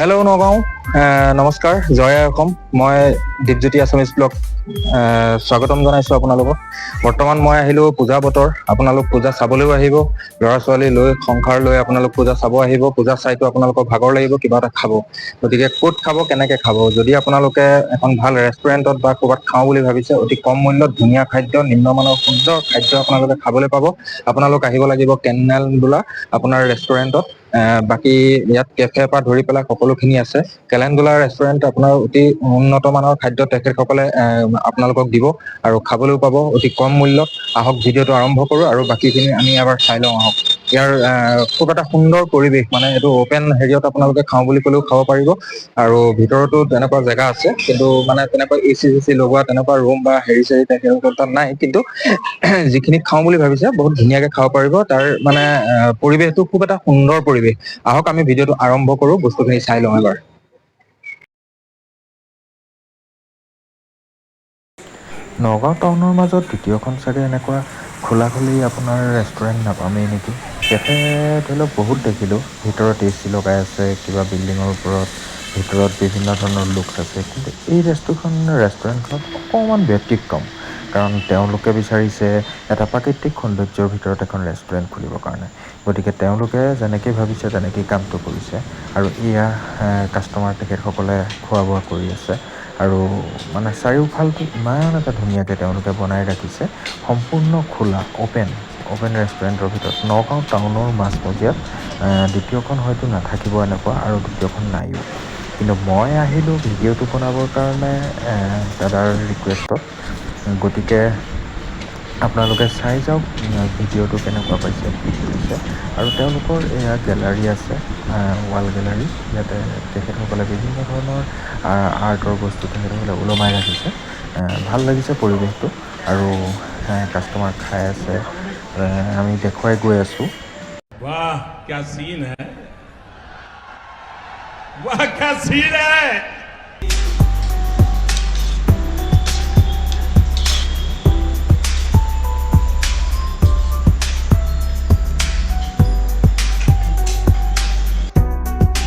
Hello' Nagaon নমস্কাৰ জয় অসম মই Dipjyoti Assamese blog স্বাগতম জনাইছোঁ আপোনালোকক। বৰ্তমান মই আহিলোঁ পূজা বতৰ, আপোনালোক পূজা চাবলৈও আহিব, ল'ৰা ছোৱালী লৈ সংসাৰ লৈ আপোনালোক পূজা চাব আহিব। পূজা চাইতো আপোনালোকৰ ভাগৰ লাগিব, কিবা এটা খাব। গতিকে ক'ত খাব, কেনেকৈ খাব, যদি আপোনালোকে এখন ভাল ৰেষ্টুৰেণ্টত বা ক'ৰবাত খাওঁ বুলি ভাবিছে, অতি কম মূল্যত ধুনীয়া খাদ্য, নিম্নমানৰ সুন্দৰ খাদ্য আপোনালোকে খাবলৈ পাব। আপোনালোক আহিব লাগিব কেনেল বোলা আপোনাৰ ৰেষ্টুৰেণ্টত। বাকী ইয়াত কেফেৰ পৰা ধৰি পেলাই সকলোখিনি আছে। কেলেণ্ডুলা ৰেষ্টুৰেণ্ট আপোনাৰ অতি উন্নত মানৰ খাদ্য তেখেতসকলে আপোনালোকক দিব আৰু খাবলৈও পাব অতি কম মূল্যত। আহক ভিডিঅ'টো আৰম্ভ কৰোঁ আৰু বাকীখিনি আমি এবাৰ চাই লওঁ আহক। ইয়াৰ খুব এটা সুন্দৰ পৰিৱেশ, মানে এইটো অপেন হেৰিয়ত আপোনালোকে খাওঁ বুলি ক'লেও খাব পাৰিব। আৰু ভিতৰতো তেনেকুৱা জেগা আছে, কিন্তু মানে তেনেকুৱা এচি চেচি লগোৱা তেনেকুৱা ৰুম বা হেৰি চেৰি তেখেতৰ তাত নাই। কিন্তু যিখিনি খাওঁ বুলি ভাবিছে বহুত ধুনীয়াকে খাব পাৰিব। তাৰ মানে পৰিৱেশটো খুব এটা সুন্দৰ পৰিৱেশ। আহক আমি ভিডিঅ'টো আৰম্ভ কৰোঁ, বস্তুখিনি চাই লওঁ এবাৰ। নগাঁও টাউনৰ মাজত দ্বিতীয়খন চাগে এনেকুৱা খোলা খুলি আপোনাৰ ৰেষ্টুৰেণ্ট নাপামেই নেকি। কেফে ধৰি লওক বহুত দেখিলোঁ, ভিতৰত এচি লগাই আছে, কিবা বিল্ডিঙৰ ওপৰত ভিতৰত বিভিন্ন ধৰণৰ লুকচ আছে। কিন্তু এই ৰেষ্টুৰেণ্টখনত অকণমান ব্যতিক্ৰম, কাৰণ তেওঁলোকে বিচাৰিছে এটা প্ৰাকৃতিক সৌন্দৰ্যৰ ভিতৰত এখন ৰেষ্টুৰেণ্ট খুলিবৰ কাৰণে। গতিকে তেওঁলোকে যেনেকৈ ভাবিছে তেনেকেই কামটো কৰিছে আৰু এয়া কাষ্টমাৰ তেখেতসকলে খোৱা বোৱা কৰি আছে। আৰু মানে চাৰিওফালটো ইমান এটা ধুনীয়াকৈ তেওঁলোকে বনাই ৰাখিছে, সম্পূৰ্ণ খোলা অ'পেন ৰেষ্টুৰেণ্টৰ ভিতৰত। নগাঁও টাউনৰ মাজমজিয়াত দ্বিতীয়খন হয়তো নাথাকিব এনেকুৱা, আৰু দ্বিতীয়খন নাইও। কিন্তু মই আহিলোঁ ভিডিঅ'টো বনাবৰ কাৰণে দাদাৰ ৰিকুৱেষ্টত। গতিকে আপোনালোকে চাই যাওক ভিডিঅ'টো কেনেকুৱা পাইছে, কি কৰিছে। আৰু তেওঁলোকৰ এয়া গেলাৰী আছে, ৱাল গেলাৰী। ইয়াতে তেখেতসকলে বিভিন্ন ধৰণৰ আৰ্টৰ বস্তু তেখেতসকলে ওলমাই ৰাখিছে। ভাল লাগিছে পৰিৱেশটো, আৰু কাষ্টমাৰ খাই আছে, আমি দেখুৱাই গৈ আছোঁ। वाह क्या सीन है, वाह क्या सीन है।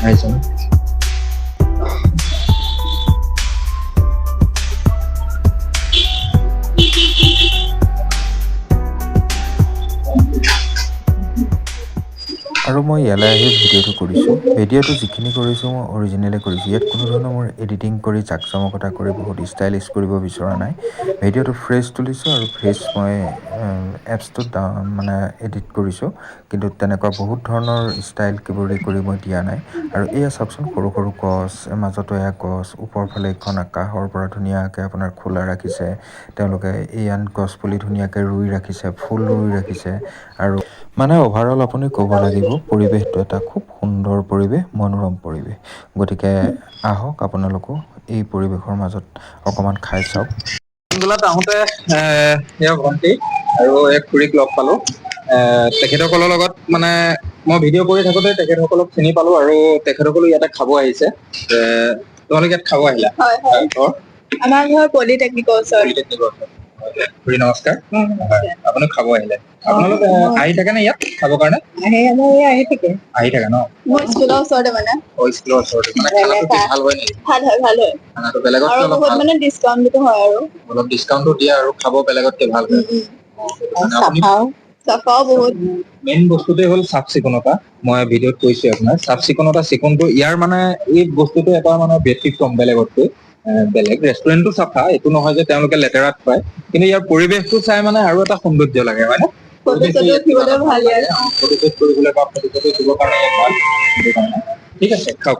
আহিছে ন? আৰু মই ইয়ালৈ আহি ভিডিঅ'টো কৰিছোঁ। ভিডিঅ'টো যিখিনি কৰিছোঁ মই অৰিজিনেলি কৰিছোঁ। ইয়াত কোনো ধৰণৰ মোৰ এডিটিং কৰি জাকজমকতা কৰি বহুত ষ্টাইলিছ কৰিব বিচৰা নাই। ভিডিঅ'টো ফ্ৰেছ তুলিছোঁ আৰু ফ্ৰেছ মই এপছটোত মানে এডিট কৰিছোঁ। কিন্তু তেনেকুৱা বহুত ধৰণৰ ষ্টাইল কৰি মই দিয়া নাই। আৰু এয়া চাওকচোন, সৰু সৰু গছ, মাজতো এয়া গছ, ওপৰ ফালে এখন আকাশৰ পৰা ধুনীয়াকৈ আপোনাৰ খোলা ৰাখিছে। তেওঁলোকে ইয়াত গছ পুলি ধুনীয়াকৈ ৰুই ৰাখিছে, ফুল ৰুই ৰাখিছে। আৰু মানে অভাৰঅল আপুনি ক'ব লাগিব পৰিৱেশটো এটা খুব সুন্দৰ পৰিৱেশ, মনোৰম পৰিৱেশ। গতিকে আহক আপোনালোকো এই পৰিৱেশৰ মাজত অকণমান খাই চাওক। আহোঁতে ভণ্টি আৰু এক খুৰীক লগ পালোঁ। তেখেতসকলৰ লগত মানে মই ভিডিঅ' কৰি থাকোঁতে তেখেতসকলক চিনি পালোঁ, আৰু তেখেতসকলো ইয়াতে খাব আহিছে। তোমালোক ইয়াত খাব আহিলা? হয় হয়। আমাৰ ঘৰ পলিটেকনিকৰ ওচৰত। খুৰী নমস্কাৰ। আপুনি খাব আহিলে? আপোনালোক আহি থাকে নে ইয়াত খাবৰ কাৰণে? আহি থাকে ন? মোৰ স্কুলৰ ওচৰতে মানে। স্কুলৰ ওচৰতে মানে খানাটো কি ভাল হয় নেকি? ভাল হয় ভাল হয়। খানাটো বেলেগতকৈ অলপ ভাল মানে ডিছকাউণ্টটো হয় আৰু অলপ ডিছকাউণ্টটো দিয়ে আৰু খাব বেলেগতকৈ ভাল হয়। চাফাও বহুত। মেইন বস্তুটোৱে হ'ল চাফ চিকুণতা। মই ভিডিঅ'ত কৈছোঁ আপোনাৰ চাফ চিকুণতা, চিকুণটো ইয়াৰ মানে এই বস্তুটো এটা মানে ব্যতিক্ৰম বেলেগতকৈ। বেলেগ ৰেষ্টুৰেণ্টটো চাফা, এইটো নহয় যে তেওঁলোকে লেতেৰাত খুৱায়, কিন্তু ইয়াৰ পৰিৱেশটো চাই মানে আৰু এটা সৌন্দৰ্য লাগে, হয় নে? ফটো চটো উঠিবলৈ ভাল লাগে। ফটো শ্বুট কৰিবলৈ বা ফটো চটো উঠিবৰ কাৰণে ভাল, সেইটো কাৰণে। ঠিক আছে, খাওক।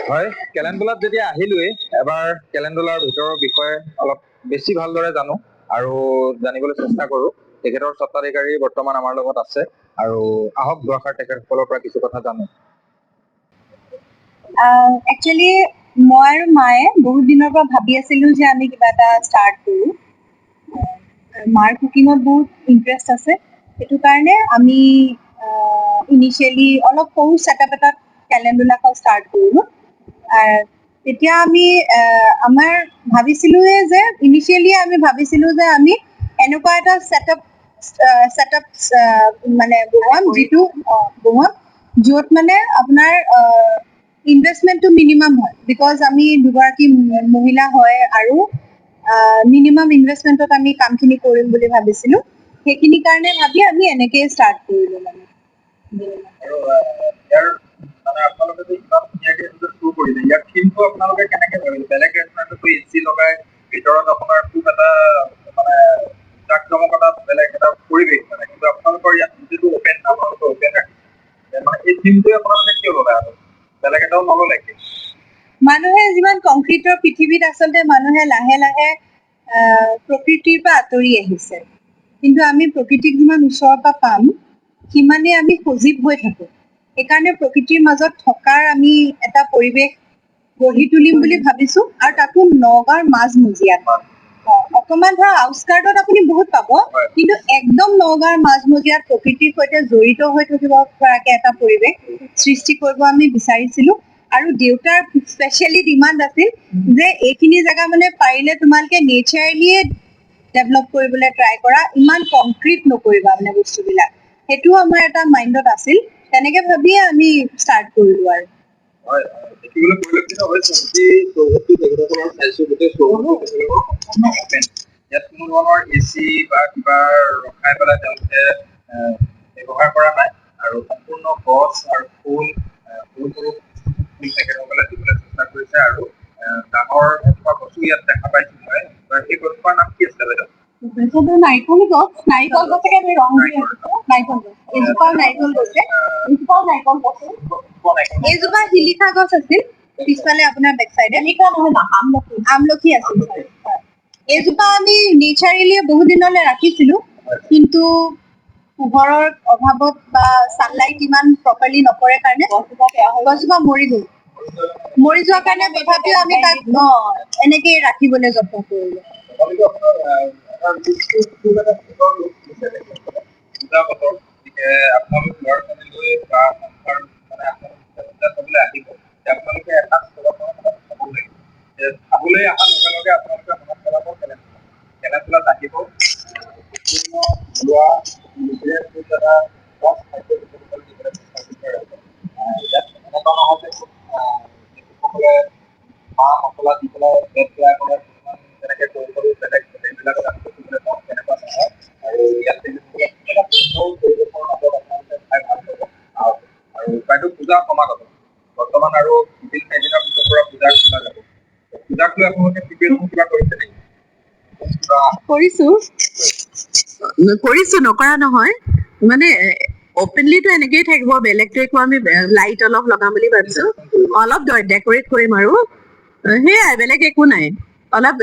হয়, কেলেণ্ডুলাত যেতিয়া আহিলোৱেই, এবাৰ কেলেণ্ডুলাৰ ভিতৰৰ বিষয়ে অলপ বেছি ভালদৰে জানো আৰু জানিবলৈ চেষ্টা কৰোঁ। তেখেতৰ স্বত্বাধিকাৰী বৰ্তমান আমাৰ লগত আছে, আৰু আহক দুআষাৰ তেখেতসকলৰ পৰা কিছু কথা জানো। একচুৱেলি মই আৰু মায়ে বহুত দিনৰ পৰা ভাবি আছিলোঁ যে আমি কিবা এটা ষ্টাৰ্ট কৰোঁ। মাৰ কুকিঙত বহুত ইণ্টাৰেষ্ট আছে, সেইটো কাৰণে আমি ইনিচিয়েলি অলপ সৰু ছেটআপ এটাত কেলেণ্ডুলাখন ষ্টাৰ্ট কৰিলোঁ। তেতিয়া আমি আমাৰ ভাবিছিলোঁৱে যে আমি ভাবিছিলোঁ যে আমি এনেকুৱা এটা ছেটআপ মানে য'ত মানে আপোনাৰ ইনভেষ্টমেণ্টটো মিনিমাম হয় বিকজ আমি দুগৰাকী মহিলা হয় আৰু মিনিমাম ইনভেষ্টমেণ্টত আমি কামখিনি কৰিম বুলি ভাবিছিলোঁ সেইখিনি কাৰণে ভাবি আমি এনেকেই ষ্টাৰ্ট কৰিলোঁ মানে আৰু ইয়াৰ মানে আপোনালোকে যে ইমান ধুনীয়াকে শ্ব' কৰিলে ইয়াৰ থিমটো আপোনালোকে কেনেকে ভাবিলে বেলেগ ৰেষ্টুৰেণ্টতো এচি লগাই ভিতৰত আপোনাৰ খুব এটা মানে জাকজমকতা বেলেগ এটা পৰিৱেশ মানে কিন্তু আপোনালোকৰ ইয়াত যিটো অপেন আপোনালোকে অপেন ৰাখিছে মানে এই থিমটোৱে আপোনালোকে কিয় লগাই আৰু বেলেগ এটাও নল'লে কি মানুহে যিমান কংক্ৰিটৰ পৃথিৱীত আচলতে মানুহে লাহে লাহে প্ৰকৃতিৰ পৰা আঁতৰি আহিছে কিন্তু আমি প্ৰকৃতিক যিমান ওচৰৰ পৰা পাম সিমানে আমি সজীৱ হৈ থাকোঁ সেইকাৰণে প্ৰকৃতিৰ মাজত থকাৰ আমি এটা পৰিৱেশ গঢ়ি তুলিম বুলি ভাবিছোঁ আৰু তাকো নগাঁৱৰ মাজমজিয়াত অকণমান ধৰা আউটস্কাৰ্টত আপুনি বহুত পাব কিন্তু একদম নগাঁৱৰ মাজমজিয়াত প্ৰকৃতিৰ সৈতে জড়িত হৈ থাকিব পৰাকে এটা পৰিৱেশ সৃষ্টি কৰিব আমি বিচাৰিছিলোঁ আৰু দেউতাৰ স্পেচিয়েলি ডিমাণ্ড আছিল যে এইখিনি জেগা মানে পাৰিলে তোমালোকে নেচাৰেলিয়ে ডেভেলপ কৰিবলৈ ট্ৰাই কৰা ইমান কংক্ৰিট নকৰিবা মানে বস্তুবিলাক সেইটোও আমাৰ এটা মাইণ্ডত আছিল তেনেকে ভাবিয়ে আমি ষ্টাৰ্ট কৰিলোঁ আৰু হয় দেখিবলৈ পৰিলক্ষিত হৈছে গোটেই চৌহদটো তেখেতসকলৰ চাইছো গোটেই চৌহদটো তেখেতলোকৰ সম্পূৰ্ণ অপেন ইয়াত কোনো ধৰণৰ এচি বা কিবা ৰখাই পেলাই তেওঁলোকে ব্যৱহাৰ কৰা নাই আৰু সম্পূৰ্ণ গছ আৰু ফুল সৰু সৰু ফুল তেখেতসকলে দিবলৈ চেষ্টা কৰিছে আৰু ডাঙৰ এজোপা গছো ইয়াত দেখা পাইছো মই সেই গছজোপাৰ নাম কি আছিলে বাইদেউ নাৰিকল গছকে আমি ৰং দি আছোঁ নাৰিকল গছ এইজোপাও নাৰিকল গছে এইজোপাও নাৰিকল গছ এইজোপা শিলিখা গছ আছিল পিছফালে আপোনাৰ বেক চাইডে শিলিখা নহয় আমলখি আছিল এইজোপা আমি নেচাৰেলি বহুত দিনলৈ ৰাখিছিলোঁ কিন্তু পোহৰৰ অভাৱত বা ছানলাইট ইমান প্ৰপাৰলি নপৰে কাৰণে গছজোপা মৰি গ'ল মৰি যোৱাৰ কাৰণে তথাপিও আমি তাক এনেকেই ৰাখিবলৈ যত্ন কৰিলোঁ তথাপিতো আপোনাৰ খুব এটা সুন্দৰ ৰূপ দিছে তেখেতসকলে পূজা বতৰ গতিকে আপোনালোক ল'ৰা ছোৱালীলৈ বা সংসাৰ মানে আপোনালোকে পূজা চাবলৈ আহিব আপোনালোকে এসাঁজ খাব লাগিব খাবলৈ অহাৰ লগে লগে আপোনালোকে মনত পেলাব কেনেকুলাত আহিব লোৱা এটা গছ খাদ্য দিবলৈ চেষ্টা কৰিছে ইয়াত এনেকুৱা নহয় যে যিসকলে মা মছলা দি পেলাই পেট বেয়া কৰে তেনেকে সৰু সৰু বেলেগ সেইবিলাকত আমি দেখিবলৈ পাওঁ তেনেকুৱা নহয় আৰু ইয়াত পৰিৱেশৰ মাজত আপোনালোকে খাই ভাল পাব আৰু বাইদেউ পূজা সমাগত বৰ্তমান আৰু দুদিন এদিনৰ পিছৰ পৰা পূজা খোলা যাব পূজাক লৈ আপোনালোকে প্ৰিপেৰেশ্যন কিবা কৰিছে নেকি কৰিছো নকৰা নহয় মানে অপেনলিটো এনেকেই থাকিব বেলেগটো একো আমি লাইট অলপ লগাম বুলি ভাবিছো অলপ ডেকৰেট কৰিম আৰু সেয়াই বেলেগ একো নাই অলপ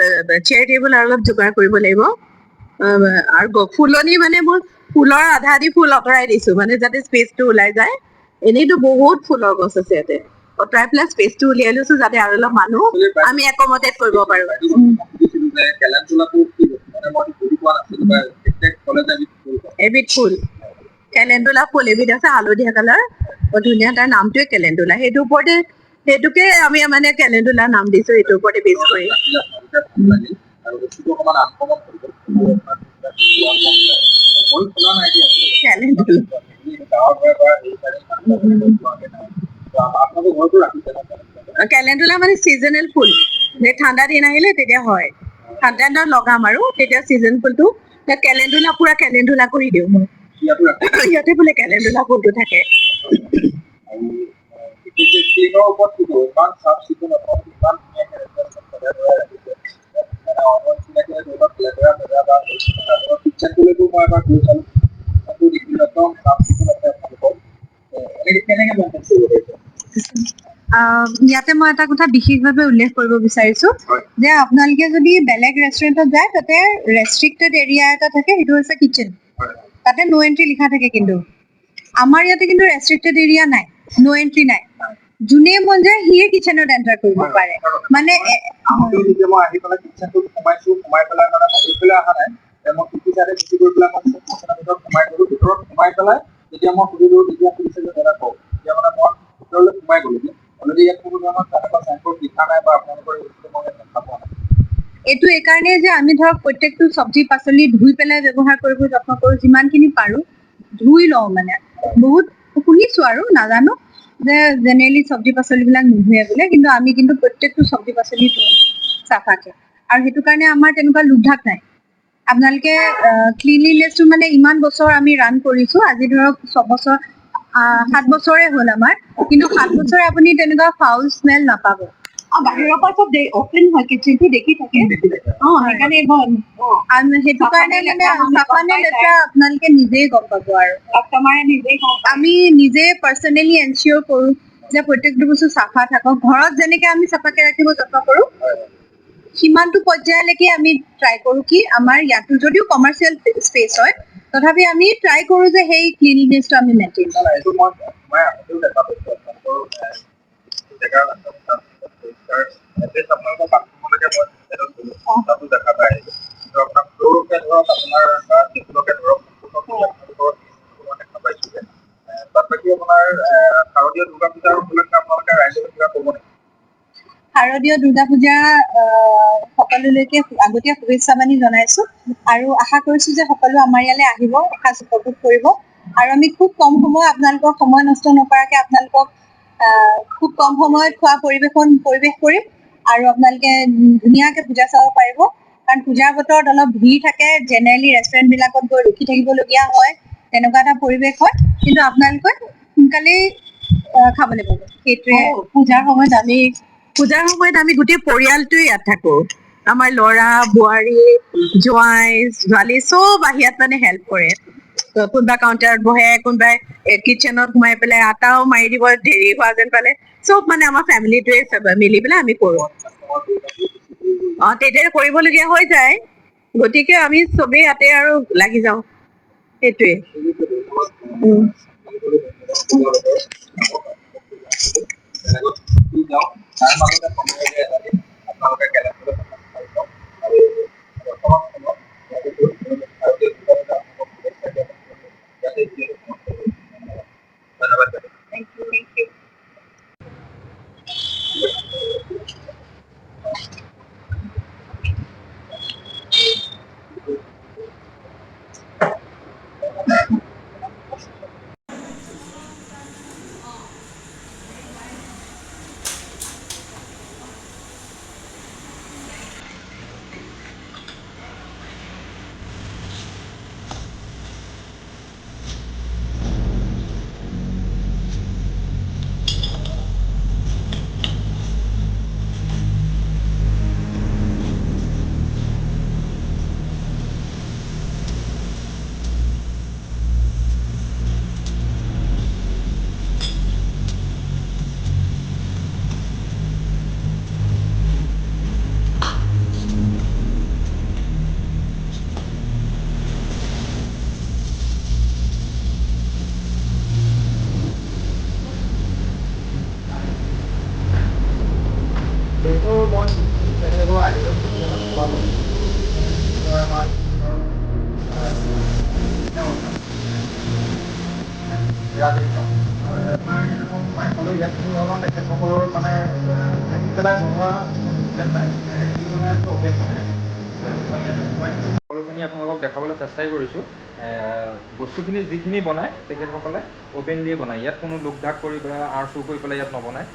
চেয়াৰ টেবুল আৰু অলপ যোগাৰ কৰিব লাগিব আৰু ফুলনি মানে মোৰ ফুলৰ আধা আধি ফুল আঁতৰাই দিছো মানে যাতে স্পেচটো ওলাই যায় এনেইতো বহুত ফুলৰ গছ আছে ইয়াতে অঁতৰাই পেলাই স্পেচটো উলিয়াই লৈছো যাতে আৰু অলপ মানুহ আমি একমতেট কৰিব পাৰো এবিধ ফুল কেলেণ্ডুলা ফুল এবিধ আছে হালধীয়া কালাৰ বৰ ধুনীয়া তাৰ নামটোৱে কেলেণ্ডুলা সেইটোকে আমি মানে কেলেণ্ডুলা নাম দিছো এইটোৰ ওপৰতে বেছ কৰি কেলেণ্ডুলা মানে চিজনেল ফুল ঠাণ্ডা দিন আহিলে তেতিয়া হয় ঠাণ্ডা দিনত লগাম আৰু তেতিয়া চিজন ফুলটো কেলেণ্ডুলা পুৰা কেলেণ্ডুলা কৰি দিওঁ মই ইয়াতে বোলে কেলেণ্ডুলা ফুলটো থাকে ইয়াতে মই এটা কথা বিশেষভাৱে উল্লেখ কৰিব বিচাৰিছো যে আপোনালোকে যদি বেলেগ ৰেষ্টুৰেণ্টত যায় তাতে ৰেষ্ট্ৰিক্টেড এৰিয়া এটা থাকে সেইটো হৈছে কিটচেন তাতে নো এণ্ট্ৰি লিখা থাকে কিন্তু আমাৰ ইয়াতে কিন্তু ৰেষ্ট্ৰিক্টেড এৰিয়া নাই নো এণ্ট্ৰি নাই যোনে মন যায় সিয়ে কিটচেনত এণ্টাৰ কৰিব পাৰে মানে মই আহি পেলাই কিটচেনটোত সোমাইছো সোমাই পেলাই মানে মই এইফালে অহা নাই মই পিটি চাইডে পিটি কৰি পেলাই মই কিটচেনৰ ভিতৰত সোমাই গ'লো ভিতৰত সোমাই পেলাই যেতিয়া মই সুধিলো তেতিয়া সুধিছে যে দাদা কওক তেতিয়া মানে মই ভিতৰলৈ সোমাই গ'লো অলৰেডি ইয়াত কোনো ধৰণৰ তেনেকুৱা চাইনবোৰ্ড লিখা নাই বা আপোনালোকৰ মই দেখা পোৱা নাই এইটো এইকাৰণে যে আমি ধৰক প্ৰত্যেকটো চব্জি পাচলি ধুই পেলাই ব্যৱহাৰ কৰিব যত্ন কৰোঁ যিমানখিনি পাৰোঁ ধুই লওঁ মানে বহুত শুনিছো আৰু নাজানো যে জেনেৰেলি চব্জি পাচলিবিলাক নুধুৱে বোলে, কিন্তু আমি কিন্তু প্ৰত্যেকটো চব্জি পাচলি ধুওঁ চাফাকে, আৰু সেইটো কাৰণে আমাৰ তেনেকুৱা লোকধাক নাই। আপোনালোকে ক্লিনলিনেছটো মানে ইমান বছৰ আমি ৰান কৰিছো, আজি ধৰক 7 বছৰে হ'ল আমাৰ, কিন্তু 7 বছৰে আপুনি তেনেকুৱা ফাউল স্মেল নাপাব। বাহিৰৰ পৰা চব অপেন হয়, কিচেনটো দেখি থাকে। সেইকাৰণে সেইটো কাৰণে মানে চাফা নে লেতেৰা আপোনালোকে নিজেই গম পাব, আৰু কাষ্টমাৰে নিজেই আমি নিজে পাৰ্চনেলি এনচিয়ৰ কৰো যে প্ৰত্যেকটো বস্তু চাফা থাকক। ঘৰত যেনেকে আমি চাফাকে ৰাখিব যত্ন কৰো, সিমানটো পৰ্যায়লৈকে আমি ট্ৰাই কৰো কি আমাৰ ইয়াতো যদিও কমাৰ্চিয়েল স্পেচ হয়, তথাপি আমি ট্ৰাই কৰো যে সেই ক্লিনলিনেছটো আমি মেইনটেইন কৰোঁ। এইটো মই আগতেও দেখা পাইছো আপোনালোকৰ জেগাৰ পৰিষ্কাৰ এটলিষ্ট আপোনালোকৰ বাথৰুমলৈকে মই তাতো দেখা পাই আহিছো। কিন্তু আপোনাৰ ফ্ল'ৰকে ধৰক আপোনাৰ বা টেবুলকে ধৰক সম্পূৰ্ণ দেখা পাইছো যে তাত বাকী আপোনাৰ শাৰদীয় দুৰ্গা পূজাৰ উপলক্ষে আপোনালোকে ৰাইজক কিবা ক'ব নেকি? শাৰদীয় দুৰ্গা পূজা সকলোলৈকে আগতীয়া শুভেচ্ছা বাণী জনাইছো, আৰু আশা কৰিছো যে সকলো আমাৰ ইয়ালৈ আহিব, এসাঁজ উপভোগ কৰিব, আৰু আমি খুব কম সময় আপোনালোকৰ সময় নষ্ট নকৰাকে আপোনালোকক খুব কম সময়ত খোৱা পৰিৱেশ কৰিম, আৰু আপোনালোকে ধুনীয়াকে পূজা চাব পাৰিব। কাৰণ পূজাৰ বতৰত অলপ ভিৰ থাকে, জেনেৰেলি ৰেষ্টুৰেণ্ট বিলাকত গৈ ৰখি থাকিবলগীয়া হয়, তেনেকুৱা এটা পৰিৱেশ হয়, কিন্তু আপোনালোকে সোনকালেই খাবলৈ পাব। সেইটোৱে পূজাৰ সময়ত আমি গোটেই পৰিয়ালটোৱে ইয়াত থাকো। আমাৰ ল'ৰা বোৱাৰী জোৱাই ছোৱালী চব আহি ইয়াত মানে হেল্প কৰে। কোনোবা কাউণ্টাৰত বহে, কোনোবাই কিটচেনত সোমাই পেলাই আটাও মাৰি দিব দেৰি হোৱা যেন পালে, চব মানে আমাৰ ফেমিলিটোৱে মিলি পেলাই আমি কৰো। তেতিয়া কৰিবলগীয়া হৈ যায়, গতিকে আমি চবেই ইয়াতে আৰু লাগি যাওঁ, সেইটোৱে। তাৰ মাজতে আপোনালোকে কেনেদৰে আৰু বৰ্তমান সময়ত ধন্যবাদ। Thank you. সকলোখিনি আপোনালোকক দেখাবলৈ চেষ্টাই কৰিছোঁ। বস্তুখিনি যিখিনি বনায় তেখেতসকলে অপেনলিয়ে বনায়, ইয়াত কোনো লোকধাক কৰি বা আৰ চুৰ কৰি পেলাই ইয়াত নবনায়।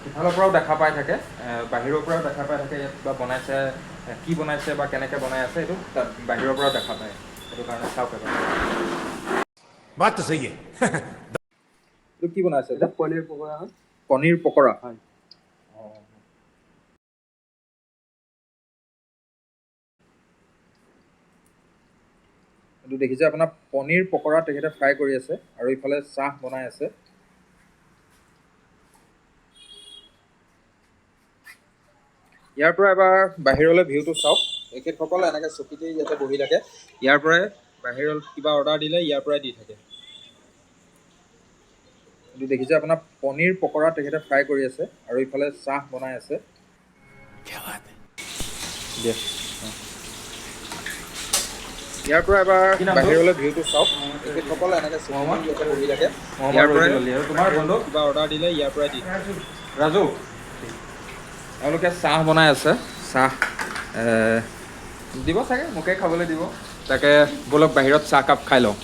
সিফালৰ পৰাও দেখা পাই থাকে, বাহিৰৰ পৰাও দেখা পাই থাকে, ইয়াত কিবা বনাইছে, কি বনাইছে বা কেনেকৈ বনাই আছে এইটো বাহিৰৰ পৰাও দেখা পায়। সেইটো কাৰণে চাওক এবাৰ। बात तो सही है। এইটো কি বনাইছে? পনীৰ পকৰা হয়। পনীৰ পকৰা। হয়। এইটো দেখিছে আপোনাৰ পনীৰ পকৰা তেখেতে ফ্ৰাই কৰি আছে, আৰু ইফালে চাহ বনাই আছে। ইয়াৰ পৰা এবাৰ বাহিৰলৈ ভিউটো চাওক। তেখেতসকল এনেকৈ চকীতেই ইয়াতে বহি থাকে, ইয়াৰ পৰাই বাহিৰত কিবা অৰ্ডাৰ দিলে ইয়াৰ পৰাই দি থাকে। এইটো দেখিছে আপোনাৰ পনীৰ পকৰা তেখেতে ফ্ৰাই কৰি আছে, আৰু ইফালে চাহ বনাই আছে। ইয়াৰ পৰা এবাৰ বাহিৰলৈ ভিউটো চাওক। তেখেতসকল এনেকৈ চকীতেই ইয়াতে বহি থাকে, ইয়াৰ পৰাই তোমাৰ বন্ধু কিবা অৰ্ডাৰ দিলে ইয়াৰ পৰাই দি থাকে। ৰাজু, তেওঁলোকে চাহ বনাই আছে, চাহ দিব চাগে, মোকে খাবলৈ দিব। তাকে ব'লক বাহিৰত চাহকাপ খাই লওঁ।